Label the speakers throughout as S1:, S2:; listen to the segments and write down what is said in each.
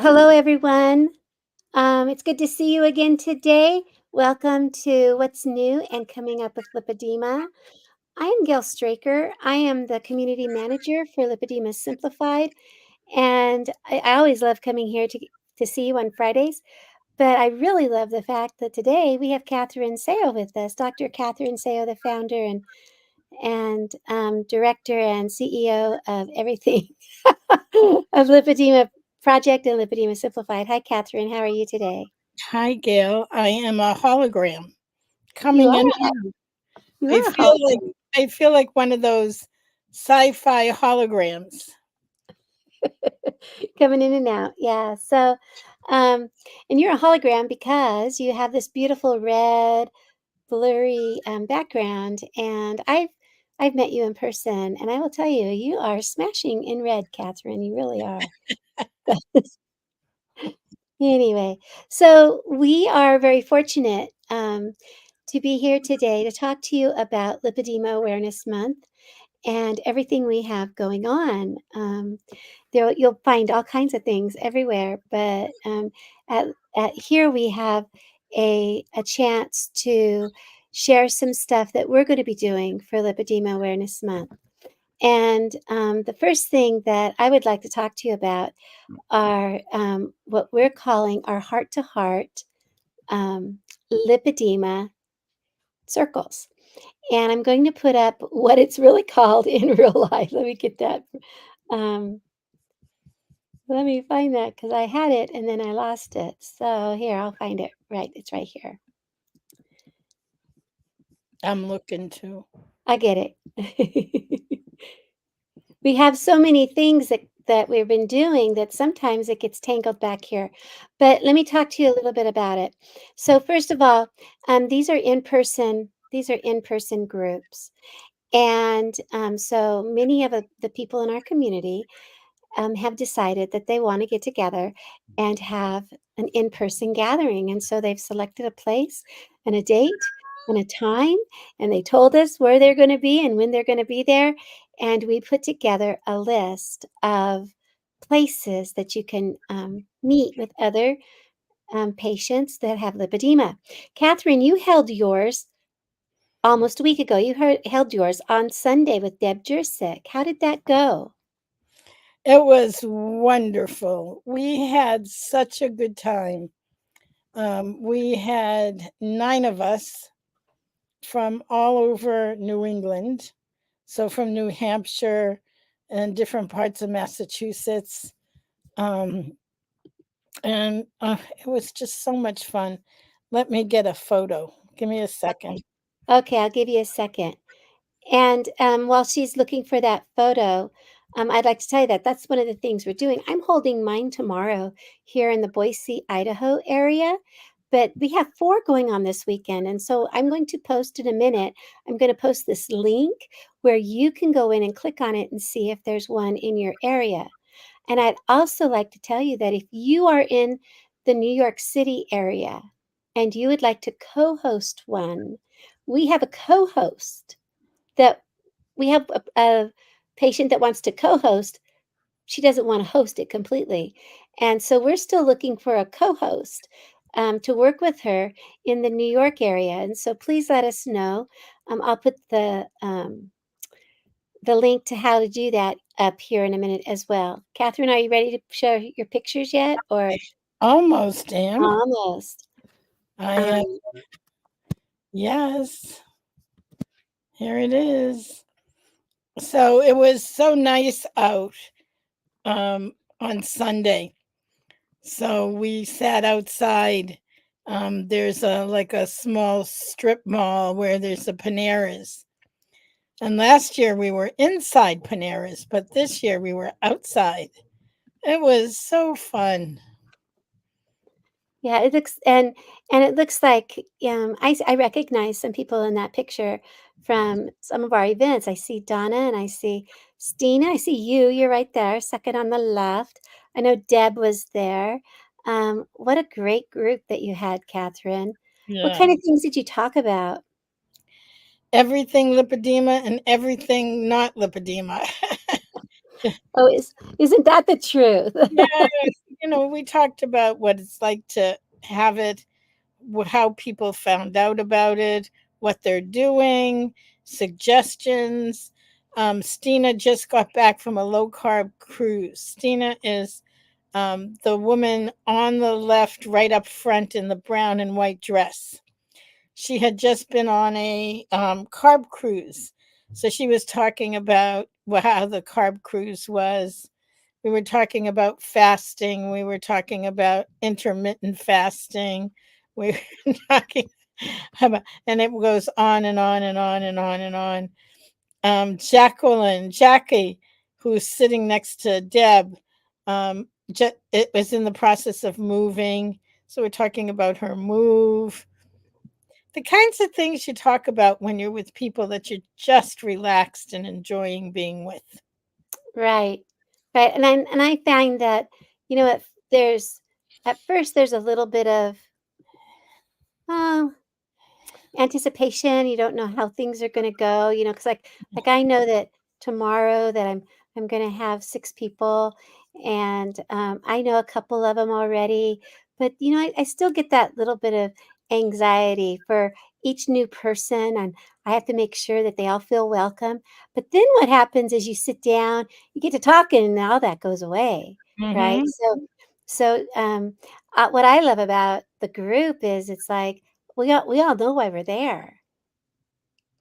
S1: Hello, everyone. It's good to see you again today. Welcome to What's New and Coming Up with Lipedema. I am Gail Straker. I am the community manager for Lipedema Simplified, and I always love coming here to see you on Fridays. But I really love the fact that today we have Catherine Seo with us, Dr. Catherine Seo, the founder and director and CEO of everything of Lipedema Project and Lipedema Simplified. Hi, Catherine. How are you today?
S2: Hi, Gail. I am a hologram
S1: You
S2: coming
S1: are.
S2: in and out.
S1: You
S2: I
S1: are a
S2: feel like
S1: hologram.
S2: I feel like one of those sci-fi holograms.
S1: Coming in and out. Yeah. So, um, and you're a hologram because you have this beautiful red, blurry background. And I've met you in person, and I will tell you, you are smashing in red, Catherine. You really are. Anyway, so we are very fortunate to be here today to talk to you about Lipedema Awareness Month and everything we have going on. You'll find all kinds of things everywhere, but at, at here we have a chance to share some stuff that we're going to be doing for Lipedema Awareness Month. And the first thing that I would like to talk to you about are what we're calling our heart to heart lipedema circles. And I'm going to put up what it's really called in real life. Let me get that. Um, Let me find that because I had it and then I lost it. So here, I'll find it. Right, it's right here.
S2: I'm looking to.
S1: I get it. We have so many things that we've been doing that sometimes it gets tangled back here. But let me talk to you a little bit about it. So first of all, these are in-person groups. And so many of the people in our community have decided that they want to get together and have an in-person gathering. And so they've selected a place and a date and a time, and they told us where they're going to be and when they're going to be there. And we put together a list of places that you can meet with other patients that have lipedema. Catherine, you held yours almost a week ago. You held yours on Sunday with Deb Jursick. How did that go?
S2: It was wonderful. We had such a good time. We had 9 of us from all over New England. So from New Hampshire and different parts of Massachusetts. Um, and it was just so much fun. Let me get a photo. Give me a second.
S1: Okay, I'll give you a second. And while she's looking for that photo, I'd like to tell you that that's one of the things we're doing. I'm holding mine tomorrow here in the Boise, Idaho area, but we have 4 going on this weekend. And so I'm going to post in a minute. I'm going to post this link where you can go in and click on it and see if there's one in your area. And I'd also like to tell you that if you are in the New York City area and you would like to co-host one, we have a co-host that we have a patient that wants to co-host. She doesn't want to host it completely. And so we're still looking for a co-host to work with her in the New York area. And so please let us know. I'll put the link to how to do that up here in a minute as well. Catherine, are you ready to show your pictures yet? Or
S2: Almost am.
S1: almost?
S2: I am.
S1: Um,
S2: Yes. Here it is. So it was so nice out on Sunday. So we sat outside. There's a small strip mall where there's a Panera's. And last year we were inside Panera's, but this year we were outside. It was so fun.
S1: Yeah, it looks and it looks like I recognize some people in that picture from some of our events. I see Donna and I see Stina. I see you. You're right there, second on the left. I know Deb was there. What a great group that you had, Catherine. What
S2: Yeah.
S1: kind of things did you talk about?
S2: Everything lipedema and everything not lipedema.
S1: Oh, isn't that the truth?
S2: Yeah. we talked about what it's like to have it, how people found out about it, what they're doing, suggestions. Stina just got back from a low carb cruise. Stina is the woman on the left, right up front in the brown and white dress. She had just been on a carb cruise. So she was talking about how the carb cruise was. We were talking about fasting. We were talking about intermittent fasting. We were talking about, and it goes on and on and on and on and on. Jackie, who's sitting next to Deb, it was in the process of moving. So we're talking about her move, the kinds of things you talk about when you're with people that you're just relaxed and enjoying being with.
S1: Right. Right. And I find that, there's at first there's a little bit of oh, anticipation. You don't know how things are going to go, because like I know that tomorrow that I'm going to have 6 people, and I know a couple of them already, but I still get that little bit of anxiety for each new person, and I have to make sure that they all feel welcome. But then what happens is you sit down, you get to talking, and all that goes away, right?
S2: Mm-hmm.
S1: So what I love about the group is it's like we all know why we're there,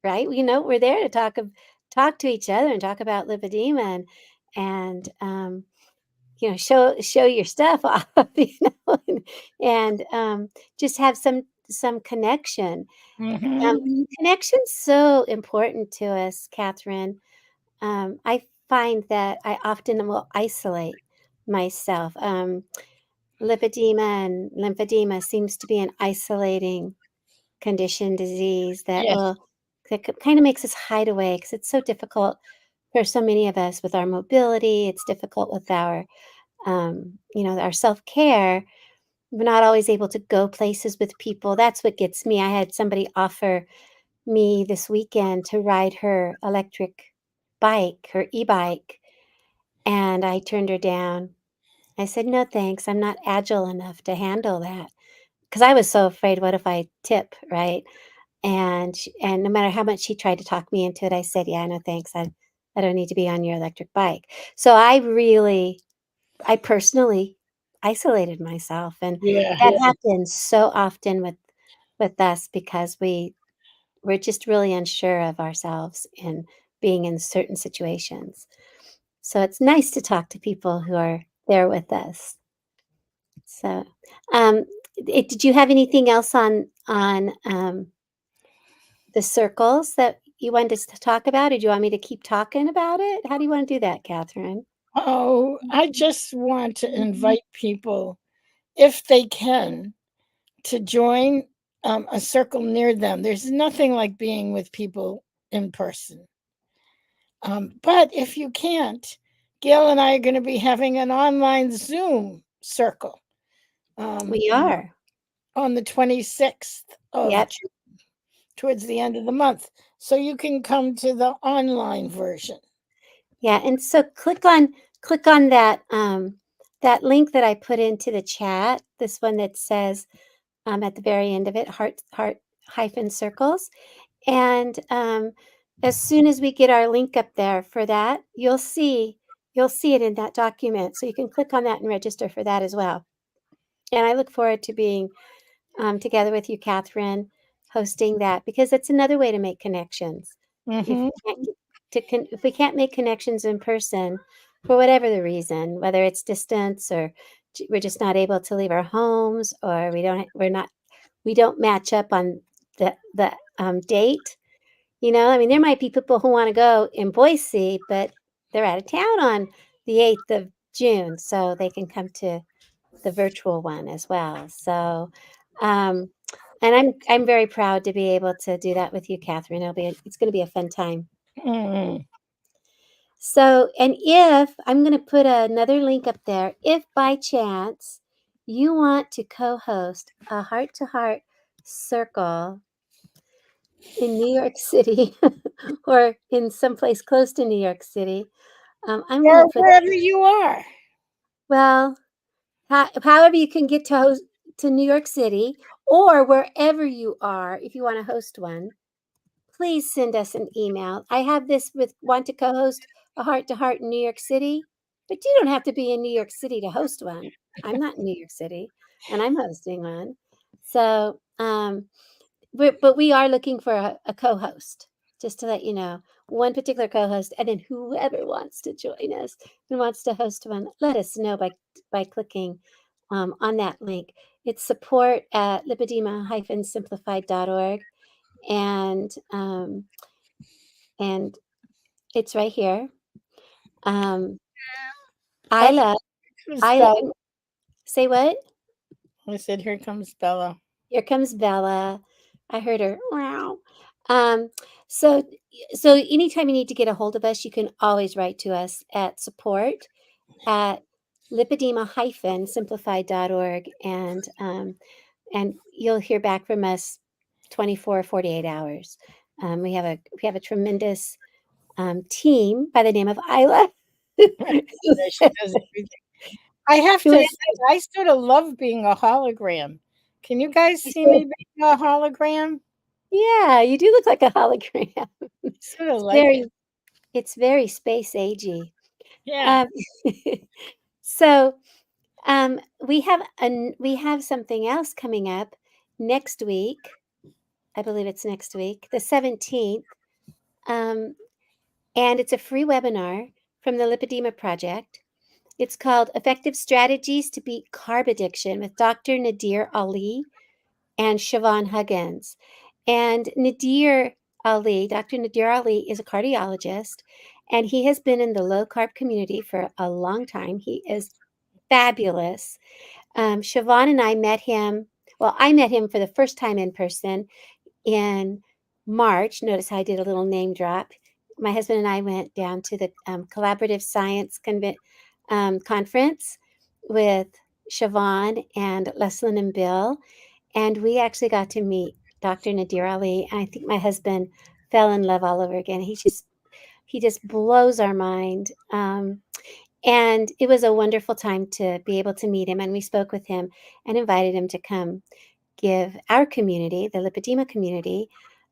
S1: right? We know we're there to talk to each other and talk about lipedema and show your stuff off, and, and just have some connection.
S2: Mm-hmm.
S1: Connection's so important to us, Catherine. I find that I often will isolate myself. Lipedema and lymphedema seems to be an isolating condition, disease
S2: Yes.
S1: that kind of makes us hide away because it's so difficult for so many of us with our mobility. It's difficult with our self care. We're not always able to go places with people. That's what gets me. I had somebody offer me this weekend to ride her electric bike, her e-bike, and I turned her down. I said, "No, thanks. I'm not agile enough to handle that." Because I was so afraid, what if I tip, right? And no matter how much she tried to talk me into it, I said, "Yeah, no, thanks. I don't need to be on your electric bike." So I personally isolated myself, and
S2: Yeah.
S1: that happens so often with us because we're just really unsure of ourselves in being in certain situations. So it's nice to talk to people who are there with us. So, um, did you have anything else on the circles that you wanted us to talk about? Or do you want me to keep talking about it? How do you want to do that, Catherine?
S2: Oh, I just want to invite people, if they can, to join a circle near them. There's nothing like being with people in person. But if you can't, Gail and I are going to be having an online Zoom circle um,
S1: We are.
S2: on the 26th of
S1: Yep.
S2: June, towards the end of the month. So you can come to the online version.
S1: Yeah. And so click on that link that I put into the chat. This one that says at the very end of it, heart hyphen circles. And as soon as we get our link up there for that, you'll see it in that document. So you can click on that and register for that as well. And I look forward to being together with you, Catherine, hosting that because it's another way to make connections. If
S2: Mm-hmm.
S1: we can't if we can't make connections in person for whatever the reason, whether it's distance or we're just not able to leave our homes, or we don't match up on the date. I mean, there might be people who want to go in Boise, but they're out of town on the 8th of June, so they can come to the virtual one as well. So, um, and I'm very proud to be able to do that with you, Catherine. It's going to be a fun time.
S2: Mm-hmm.
S1: So, and if I'm going to put another link up there, if by chance you want to co-host a heart-to-heart circle in New York City or in someplace close to New York City, I'm going to
S2: Or
S1: put,
S2: wherever you are.
S1: well, however you can get to New York City or wherever you are, if you want to host one, please send us an email. I have this with want to co-host a heart to heart in New York City, but you don't have to be in New York City to host one. I'm not in New York City, and I'm hosting one. So, but we are looking for a co-host, just to let you know, one particular co-host, and then whoever wants to join us and wants to host one, let us know by clicking on that link. It's support at lipedema-simplified.org, and and it's right here. Um, I
S2: Oh,
S1: love
S2: here's
S1: I
S2: Bella.
S1: say what?
S2: I said, here comes Bella.
S1: Here comes Bella. I heard her. Wow. Um, so so anytime you need to get a hold of us, you can always write to us at support at lipedema-simplified.org, and you'll hear back from us 24 48 hours. We have a tremendous team by the name of Isla.
S2: Yeah, she does everything. I have
S1: Who
S2: to
S1: is
S2: say, I sort of love being a hologram. Can you guys see me being a hologram?
S1: Yeah, you do look like a hologram.
S2: Sort of
S1: It's
S2: like it.
S1: very space agey.
S2: Yeah.
S1: Um, so we have something else coming up next week. I believe it's next week, the 17th. Um, and it's a free webinar from the Lipedema Project. It's called Effective Strategies to Beat Carb Addiction with Dr. Nadir Ali and Siobhan Huggins. And Dr. Nadir Ali is a cardiologist, and he has been in the low carb community for a long time. He is fabulous. Siobhan and I met him. Well, I met him for the first time in person in March. Notice how I did a little name drop. My husband and I went down to the Collaborative Science Conference with Siobhan and Leslyn and Bill, and we actually got to meet Dr. Nadir Ali. And I think my husband fell in love all over again. He just blows our mind. And it was a wonderful time to be able to meet him. And we spoke with him and invited him to come give our community, the lipedema community,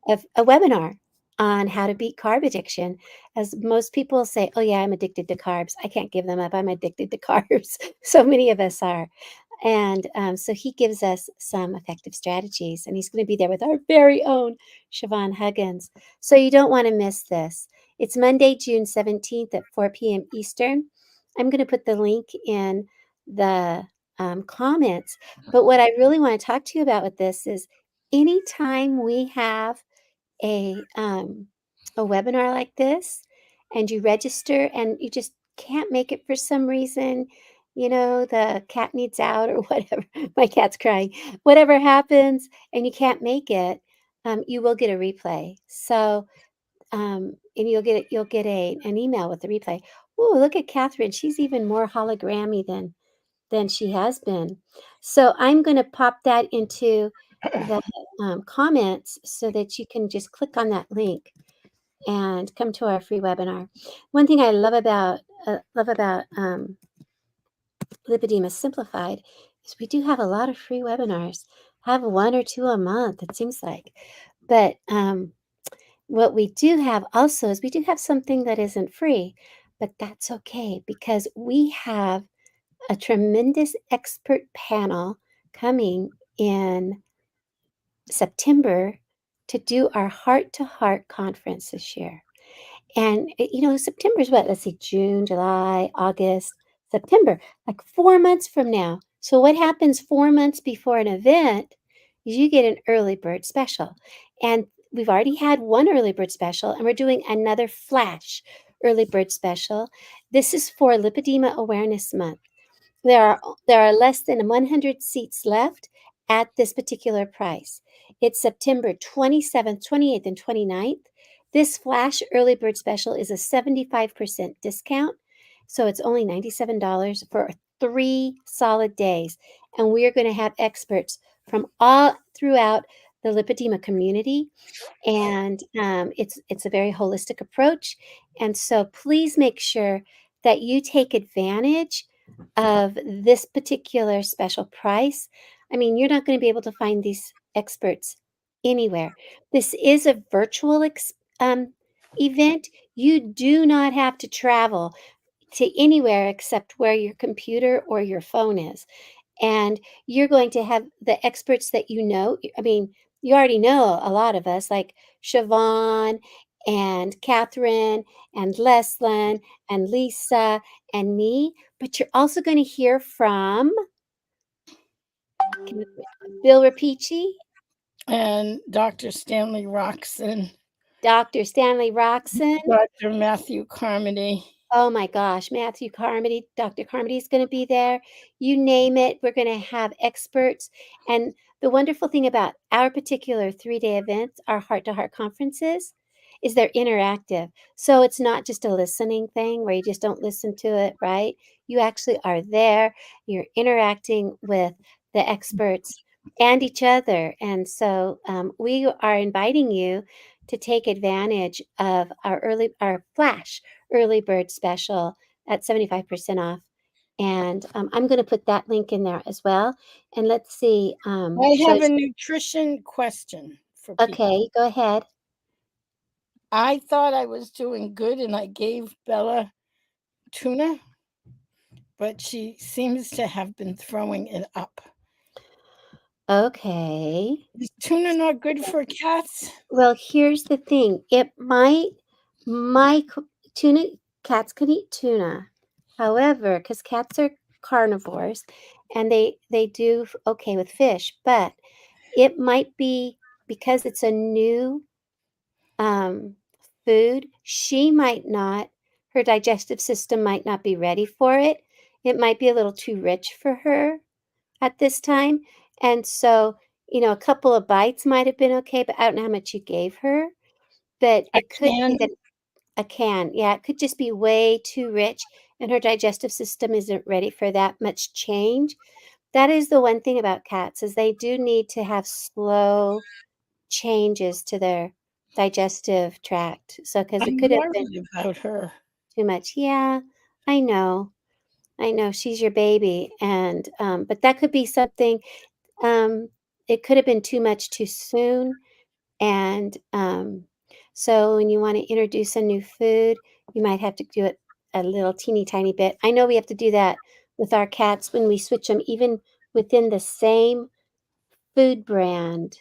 S1: a webinar on how to beat carb addiction. As most people say, oh, yeah, I'm addicted to carbs. I can't give them up. I'm addicted to carbs. So many of us are. And so he gives us some effective strategies, and he's going to be there with our very own Siobhan Huggins. So you don't want to miss this. It's Monday, June 17th at 4 p.m. Eastern. I'm going to put the link in the comments. But what I really want to talk to you about with this is anytime we have a webinar like this and you register and you just can't make it for some reason, the cat needs out or whatever, my cat's crying, whatever happens and you can't make it, you will get a replay. So, and you'll get an email with the replay. Oh, look at Catherine. She's even more hologrammy than she has been. So I'm going to pop that into the comments so that you can just click on that link and come to our free webinar. One thing I love about Lipedema Simplified is we do have a lot of free webinars. Have one or two a month, it seems like. But what we do have also is we do have something that isn't free, but that's okay because we have a tremendous expert panel coming in September to do our heart to heart conference this year. And September is what? Let's see, June, July, August, September, like 4 months from now. So what happens 4 months before an event is you get an early bird special. And we've already had one early bird special, and we're doing another flash early bird special. This is for Lipedema Awareness Month. There are less than 100 seats left at this particular price. It's September 27th, 28th, and 29th. This flash early bird special is a 75% discount. So it's only $97 for 3 solid days. And we are going to have experts from all throughout the lipedema community. And it's a very holistic approach. And so please make sure that you take advantage of this particular special price, I mean, you're not going to be able to find these experts anywhere. This is a virtual event. You do not have to travel to anywhere except where your computer or your phone is. And you're going to have the experts that you know. I mean, you already know a lot of us, like Siobhan and Catherine and Leslyn and Lisa and me, but you're also going to hear from Bill Rapici,
S2: And Dr. Stanley Roxon,
S1: Dr. Stanley Roxon.
S2: Dr. Matthew Carmody.
S1: Oh my gosh, Matthew Carmody, Dr. Carmody is going to be there. You name it, we're going to have experts. And the wonderful thing about our particular 3-day events, our heart to heart conferences, is they're interactive. So it's not just a listening thing where you just don't listen to it, right? You actually are there, you're interacting with the experts and each other. And so we are inviting you to take advantage of our flash early bird special at 75% off. And I'm going to put that link in there as well. And let's see.
S2: I have a nutrition question for people.
S1: Okay, go ahead.
S2: I thought I was doing good and I gave Bella tuna, but she seems to have been throwing it up.
S1: Okay.
S2: Is tuna not good for cats?
S1: Well, here's the thing. It might, my tuna, cats can eat tuna. However, because cats are carnivores and they do okay with fish, but it might be because it's a new um, food, she might not, her digestive system might not be ready for it. It might be a little too rich for her at this time. And so, a couple of bites might have been okay, but I don't know how much you gave her. But
S2: A
S1: it could be
S2: can?
S1: that a can, yeah, it could just be way too rich and her digestive system isn't ready for that much change. That is the one thing about cats is they do need to have slow changes to their digestive tract. So, because it
S2: I'm
S1: could have been
S2: worried about her.
S1: too much. Yeah, I know. I know she's your baby, and but that could be something. Um, it could have been too much too soon, and so when you want to introduce a new food, you might have to do it a little teeny tiny bit. I know we have to do that with our cats when we switch them, even within the same food brand.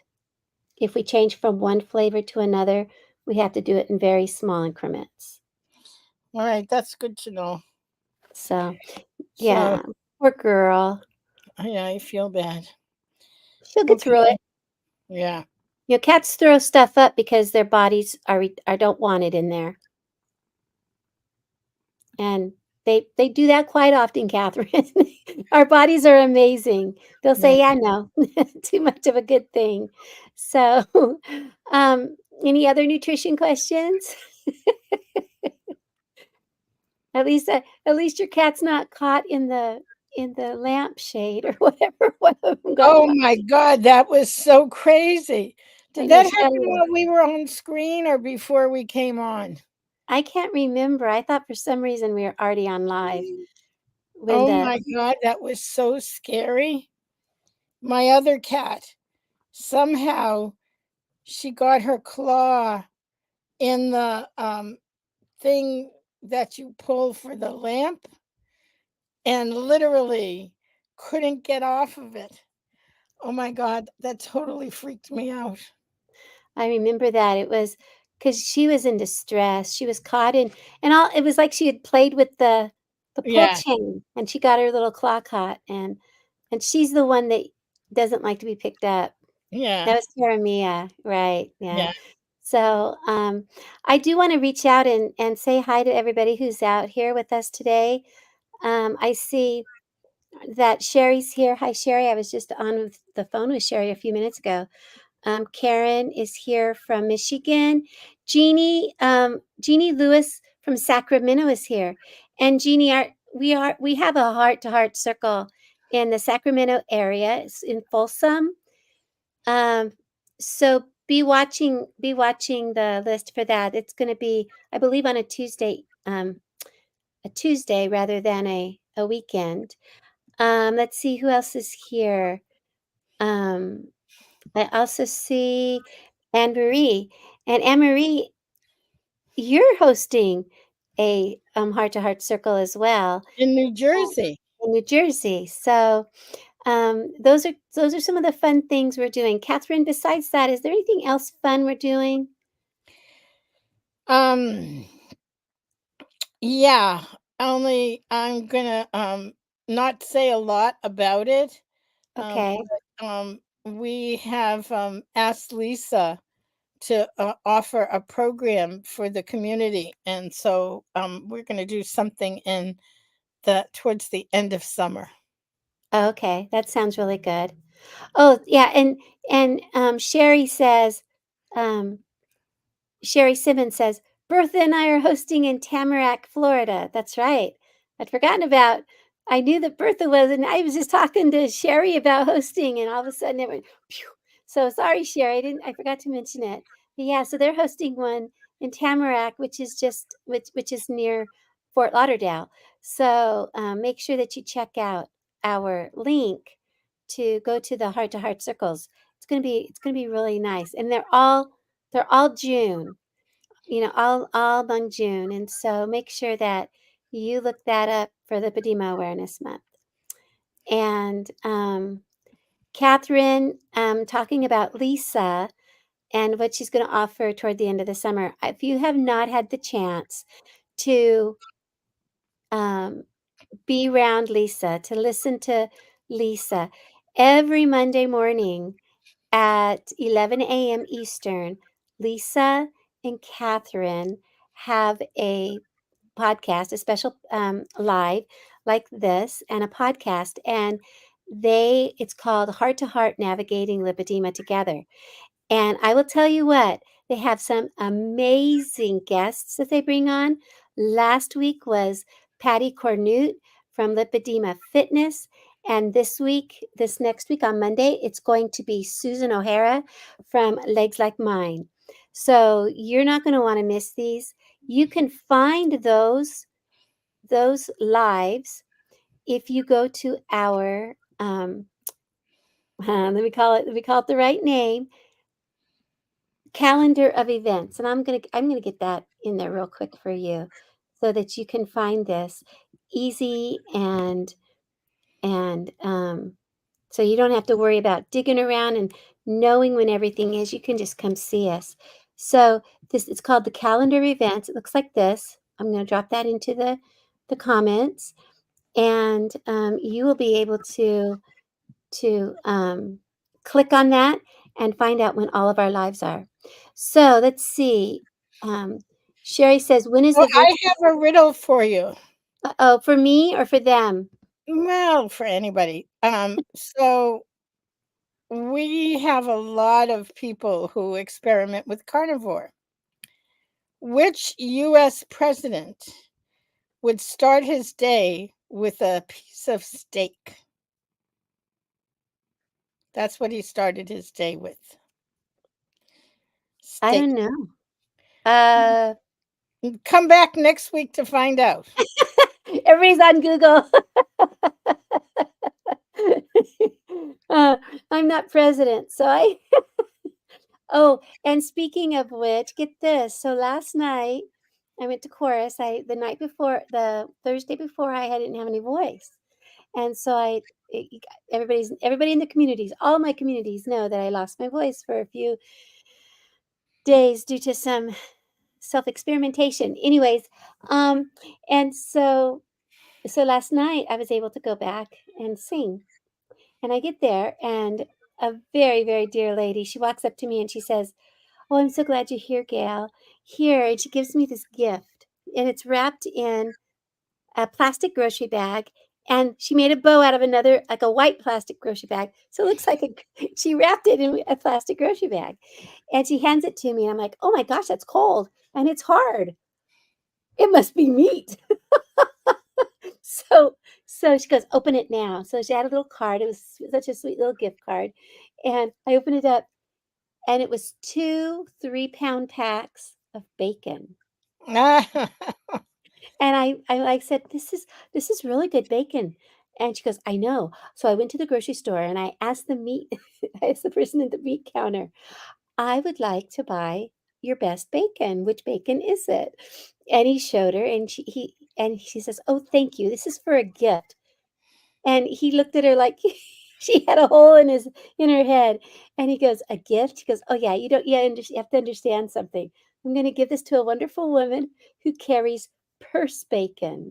S1: If we change from one flavor to another, we have to do it in very small increments.
S2: All right, that's good to know.
S1: So,
S2: So,
S1: yeah, poor girl.
S2: yeah, I feel bad.
S1: She'll get through
S2: Okay.
S1: it.
S2: Yeah.
S1: Cats throw stuff up because their bodies are don't want it in there, and they do that quite often, Catherine. Our bodies are amazing. They'll
S2: Yeah.
S1: say, "Yeah, no, too much of a good thing." So, any other nutrition questions? At least your cat's not caught in the lampshade or whatever one of them got
S2: Oh
S1: caught.
S2: my God, that was so crazy.
S1: I
S2: Did
S1: know
S2: that
S1: she got a
S2: happen
S1: little
S2: while we were on screen or before we came on?
S1: I can't remember. I thought for some reason we were already on live when
S2: Oh
S1: the
S2: my God, that was so scary. My other cat, somehow she got her claw in the thing that you pull for the lamp and literally couldn't get off of it. Oh my God, that totally freaked me out.
S1: I remember that it was because she was in distress. She was caught in and all it was like she had played with the pull
S2: Yeah,
S1: chain and she got her little claw caught and she's the one that doesn't like to be picked up.
S2: yeah,
S1: That was Mia, right, yeah.
S2: yeah.
S1: So, I do wanna reach out and say hi to everybody who's out here with us today. I see that Sherry's here. Hi, Sherry. I was just on with the phone with Sherry a few minutes ago. Karen is here from Michigan. Jeannie Lewis from Sacramento is here. And Jeannie, we have a heart to heart circle in the Sacramento area. It's in Folsom. Um, so be watching the list for that. It's going to be, I believe, on a Tuesday rather than a weekend. Let's see who else is here. Um, I also see Anne Marie. And Anne Marie, you're hosting a heart to heart circle as well
S2: In New Jersey.
S1: in New Jersey. So those are some of the fun things we're doing. Catherine, besides that, is there anything else fun we're doing?
S2: Um, yeah, only I'm gonna not say a lot about it.
S1: Okay.
S2: We have asked Lisa to offer a program for the community, and so we're going to do something in the towards the end of summer.
S1: Okay, that sounds really good. Oh, yeah, and Sherry says, um, Sherry Simmons says, Bertha and I are hosting in Tamarack, Florida. That's right. I'd forgotten about. I knew that Bertha was, and I was just talking to Sherry about hosting, and all of a sudden it went. Phew. So sorry, Sherry. I forgot to mention it. But yeah, so they're hosting one in Tamarack, which is just which is near Fort Lauderdale. So make sure that you check out our link to go to Heart Circles. It's gonna be really nice, and they're all June, all among June. And so make sure that you look that up for the Lipedema Awareness Month. And Catherine, talking about Lisa and what she's going to offer toward the end of the summer. If you have not had the chance to um, be around Lisa, to listen to Lisa every Monday morning at 11 a.m. Eastern, Lisa and Catherine have a podcast, a special live like this, and a podcast, and it's called Heart to Heart Navigating Lipedema Together. And I will tell you what, they have some amazing guests that they bring on. Last week was Patty Cornute from Lipedema Fitness. And this next week on Monday, it's going to be Susan O'Hara from Legs Like Mine. So you're not going to want to miss these. You can find those lives if you go to our let me call it the right name, calendar of events. And I'm gonna get that in there real quick for you so that you can find this easy, and so you don't have to worry about digging around and knowing when everything is. You can just come see us. So this it's called the calendar of events. It looks like this. I'm going to drop that into the comments, and you will be able to click on that and find out when all of our lives are. So let's see. Um, Sherry says, "When is
S2: Well,
S1: the
S2: I
S1: virtual?"
S2: have a riddle for you.
S1: Oh, for me or for them?
S2: Well, for anybody. So we have a lot of people who experiment with carnivore. Which US president would start his day with a piece of steak? That's what he started his day with.
S1: I
S2: Steak.
S1: don't know. Uh,
S2: Come back next week to find out.
S1: Everybody's on Google. uh, I'm not president, so I. Oh, and speaking of which, get this. So last night I went to chorus. The night before, the Thursday before, I didn't have any voice, and so everybody in the communities, all my communities know that I lost my voice for a few days due to some self experimentation. Anyways, um, and so last night I was able to go back and sing, and I get there, and a very very dear lady, she walks up to me and she says, "Oh, I'm so glad you're here, Gail. Here," and she gives me this gift, and it's wrapped in a plastic grocery bag, and she made a bow out of another, like a white plastic grocery bag. So it looks like she wrapped it in a plastic grocery bag, and she hands it to me, and I'm like, "Oh my gosh, that's cold and it's hard. It must be meat." so so she goes, "Open it now." So she had a little card. It was such a sweet little gift card, and I opened it up, and it was two 3-pound packs of bacon. And I like said, this is really good bacon. And she goes, I know. So I went to the grocery store and I asked the meat, I asked the person at the meat counter, I would like to buy your best bacon. Which bacon is it? And he showed her and she says, oh, thank you. This is for a gift. And he looked at her like she had a hole in her head. And he goes, a gift? She goes, oh yeah, you don't you have to understand something. I'm going to give this to a wonderful woman who carries purse bacon,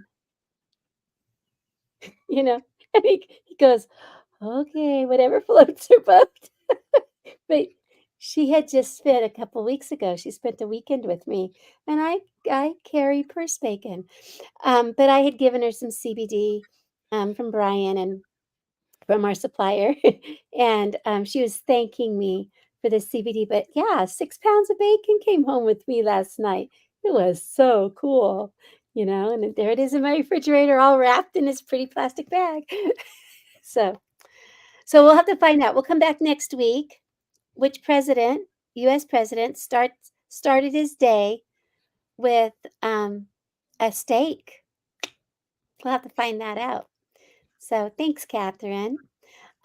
S1: you know. And he goes, okay, whatever floats her boat. But she had just spent a couple weeks ago. She spent a weekend with me, and I carry purse bacon. But I had given her some CBD from Brian and from our supplier, and she was thanking me for the CBD. But yeah, 6 pounds of bacon came home with me last night. It was so cool, you know. And there it is in my refrigerator, all wrapped in this pretty plastic bag. So, so we'll have to find out. We'll come back next week. Which president, U.S. president, started his day with a steak? We'll have to find that out. So thanks, Catherine.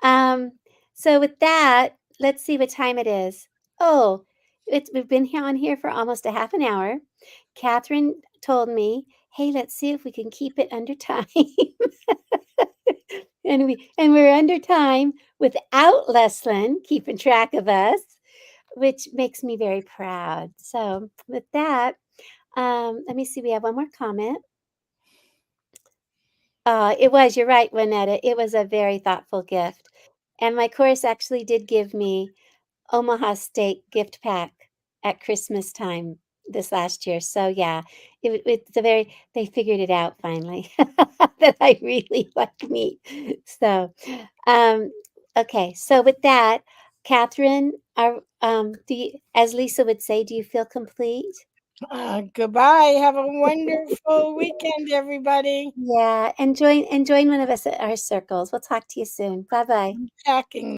S1: Um, so with that, let's see what time it is. Oh, we've been here on here for almost a half an hour. Catherine told me, "Hey, let's see if we can keep it under time." And we're under time without Leslyn keeping track of us, which makes me very proud. So with that, let me see. We have one more comment. You're right, Winetta. It was a very thoughtful gift. And my course actually did give me Omaha Steak gift pack at Christmas time this last year. So yeah, it's a very they figured it out finally that I really like meat. So um okay, so with that, Catherine, as Lisa would say, do you feel complete?
S2: Goodbye. Have a wonderful weekend, everybody.
S1: Yeah, and join one of us at our circles. We'll talk to you soon. Bye bye.
S2: Packing